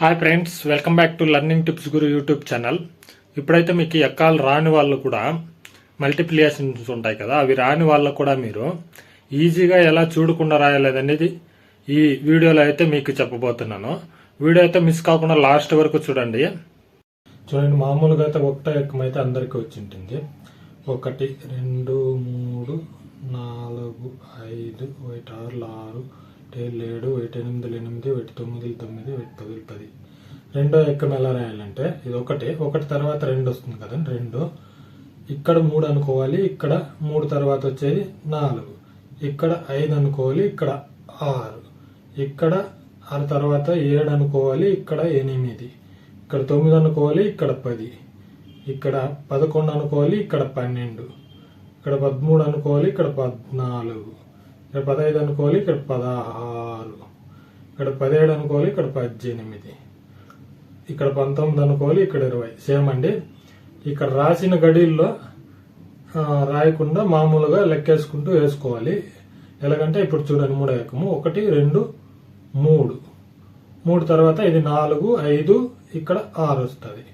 Hi friends, welcome back to learning tips Guru YouTube channel. ఇప్పుడైతే మీకు ఎక్కాలు రాని వాళ్ళు కూడా మల్టిప్లికేషన్స్ ఉంటాయి కదా, అవి రాని వాళ్ళకు కూడా మీరు ఈజీగా ఎలా చూడకుండా రాయలేదనేది ఈ వీడియోలో అయితే మీకు చెప్పబోతున్నాను. వీడియో అయితే మిస్ కాకుండా లాస్ట్ వరకు చూడండి. మామూలుగా అయితే ఒకటో ఎక్కం అయితే అందరికీ వచ్చి ఉంటుంది. 1 2 3 4 5 1 6 6 7 1 8 8 1 9 9 1 10 10. రెండో ఎక్కం ఎలా రాయాలంటే ఇది ఒకటి తర్వాత 2 వస్తుంది కదండి. 2 ఇక్కడ 3 అనుకోవాలి, ఇక్కడ 3 తర్వాత వచ్చేది 4, ఇక్కడ 5 అనుకోవాలి, ఇక్కడ 6, ఇక్కడ 6 తర్వాత 7 అనుకోవాలి, ఇక్కడ 8, ఇక్కడ 9 అనుకోవాలి, ఇక్కడ 10, ఇక్కడ 11 అనుకోవాలి, ఇక్కడ 12, ఇక్కడ 13 అనుకోవాలి, ఇక్కడ 14, ఇక్కడ 15 అనుకోవాలి, ఇక్కడ 16, ఇక్కడ 17 అనుకోవాలి, ఇక్కడ 18, ఇక్కడ 19 అనుకోవాలి, ఇక్కడ 20. సేమ్ అండి. ఇక్కడ రాసిన గడిల్లో రాయకుండా మామూలుగా లెక్కేసుకుంటూ వేసుకోవాలి. ఎలాగంటే ఇప్పుడు చూడండి, 3 ఎక్కము 1 2 3 తర్వాత ఇది 4 5, ఇక్కడ 6 వస్తుంది,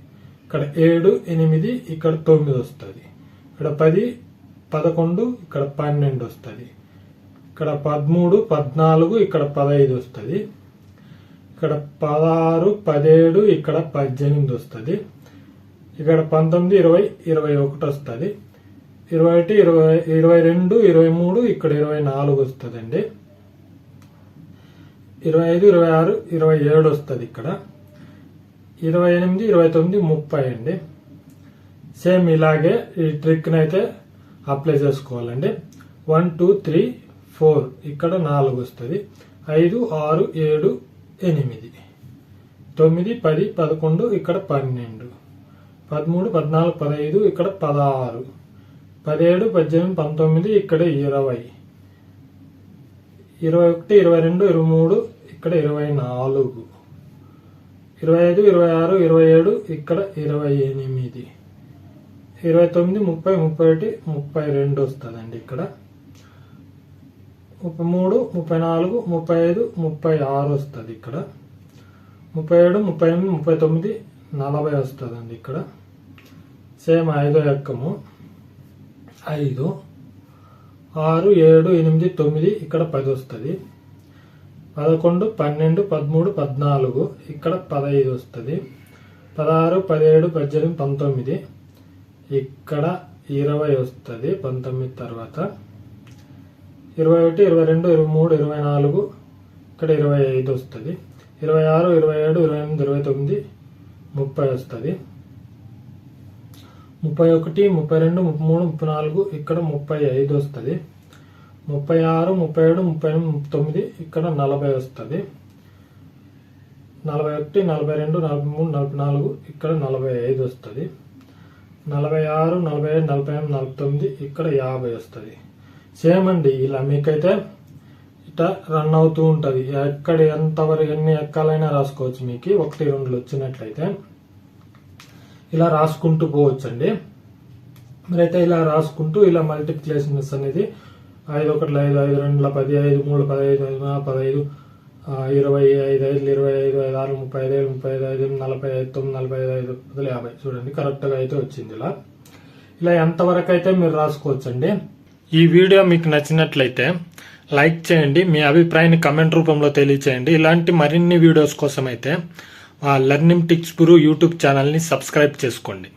ఇక్కడ 7 8, ఇక్కడ 9 వస్తుంది, ఇక్కడ 10 11, ఇక్కడ 12 వస్తుంది, ఇక్కడ 13 14, ఇక్కడ 15 వస్తుంది, ఇక్కడ 16 17, ఇక్కడ 18 వస్తుంది, ఇక్కడ 19 20 21 వస్తుంది, 21 22 23, ఇక్కడ 24 వస్తుందండి, 25 26 27 వస్తుంది, ఇక్కడ 28 29 30 అండి. సేమ్ ఇలాగే ఈ ట్రిక్ని అయితే అప్లై చేసుకోవాలండి. 1 2 3 4, ఇక్కడ 4 వస్తుంది, 5 6 7 8 9 10 11, ఇక్కడ 12 13 14 15, ఇక్కడ 16 17 18 19, ఇక్కడ 20 21 22 23, ఇక్కడ 24 25 26 27, ఇక్కడ 28 29 30 31 32 వస్తుందండి. ఇక్కడ 33 34 35 36 వస్తుంది, ఇక్కడ 37 38 39 40 వస్తుందండి. ఇక్కడ సేమ్ 5వ ఎక్కము 5 6 7 8 9, ఇక్కడ 10 వస్తుంది, 11 12 13 14, ఇక్కడ 15 వస్తుంది, 16 17 18 19, ఇక్కడ 20 వస్తుంది, 19 తర్వాత 21 22 23 24, ఇక్కడ 25 వస్తుంది, 26 27 28 29 30 వస్తుంది, 31 32 33 34, ఇక్కడ 35 వస్తుంది, 36 37 38 39, ఇక్కడ 40 వస్తుంది, 41 42 43 44, ఇక్కడ 45 వస్తుంది, 46 47 48 49, ఇక్కడ 50 వస్తుంది. సేమ్ అండి. ఇలా మీకైతే ఇట్లా రన్ అవుతూ ఉంటుంది. ఎక్కడ ఎంతవరకు ఎన్ని ఎక్కాలైనా రాసుకోవచ్చు. మీకు 1 2 వచ్చినట్లయితే ఇలా రాసుకుంటూ పోవచ్చండి. మీరైతే ఇలా రాసుకుంటూ ఇలా మల్టిప్లికేషన్స్ అనేది 5 1 5 5 2 10 5 3 15 15 25 5 25 5 6 35 35 45 9 45 50. చూడండి, కరెక్ట్గా అయితే వచ్చింది. ఇలా ఎంతవరకు అయితే మీరు రాసుకోవచ్చండి. ఈ వీడియో మీకు నచ్చినట్లయితే లైక్ చేయండి, మీ అభిప్రాయాన్ని కమెంట్ రూపంలో తెలియచేయండి. ఇలాంటి మరిన్ని వీడియోస్ కోసం అయితే లర్నింగ్ టిప్స్ గురు యూట్యూబ్ ఛానల్ని సబ్స్క్రైబ్ చేసుకోండి.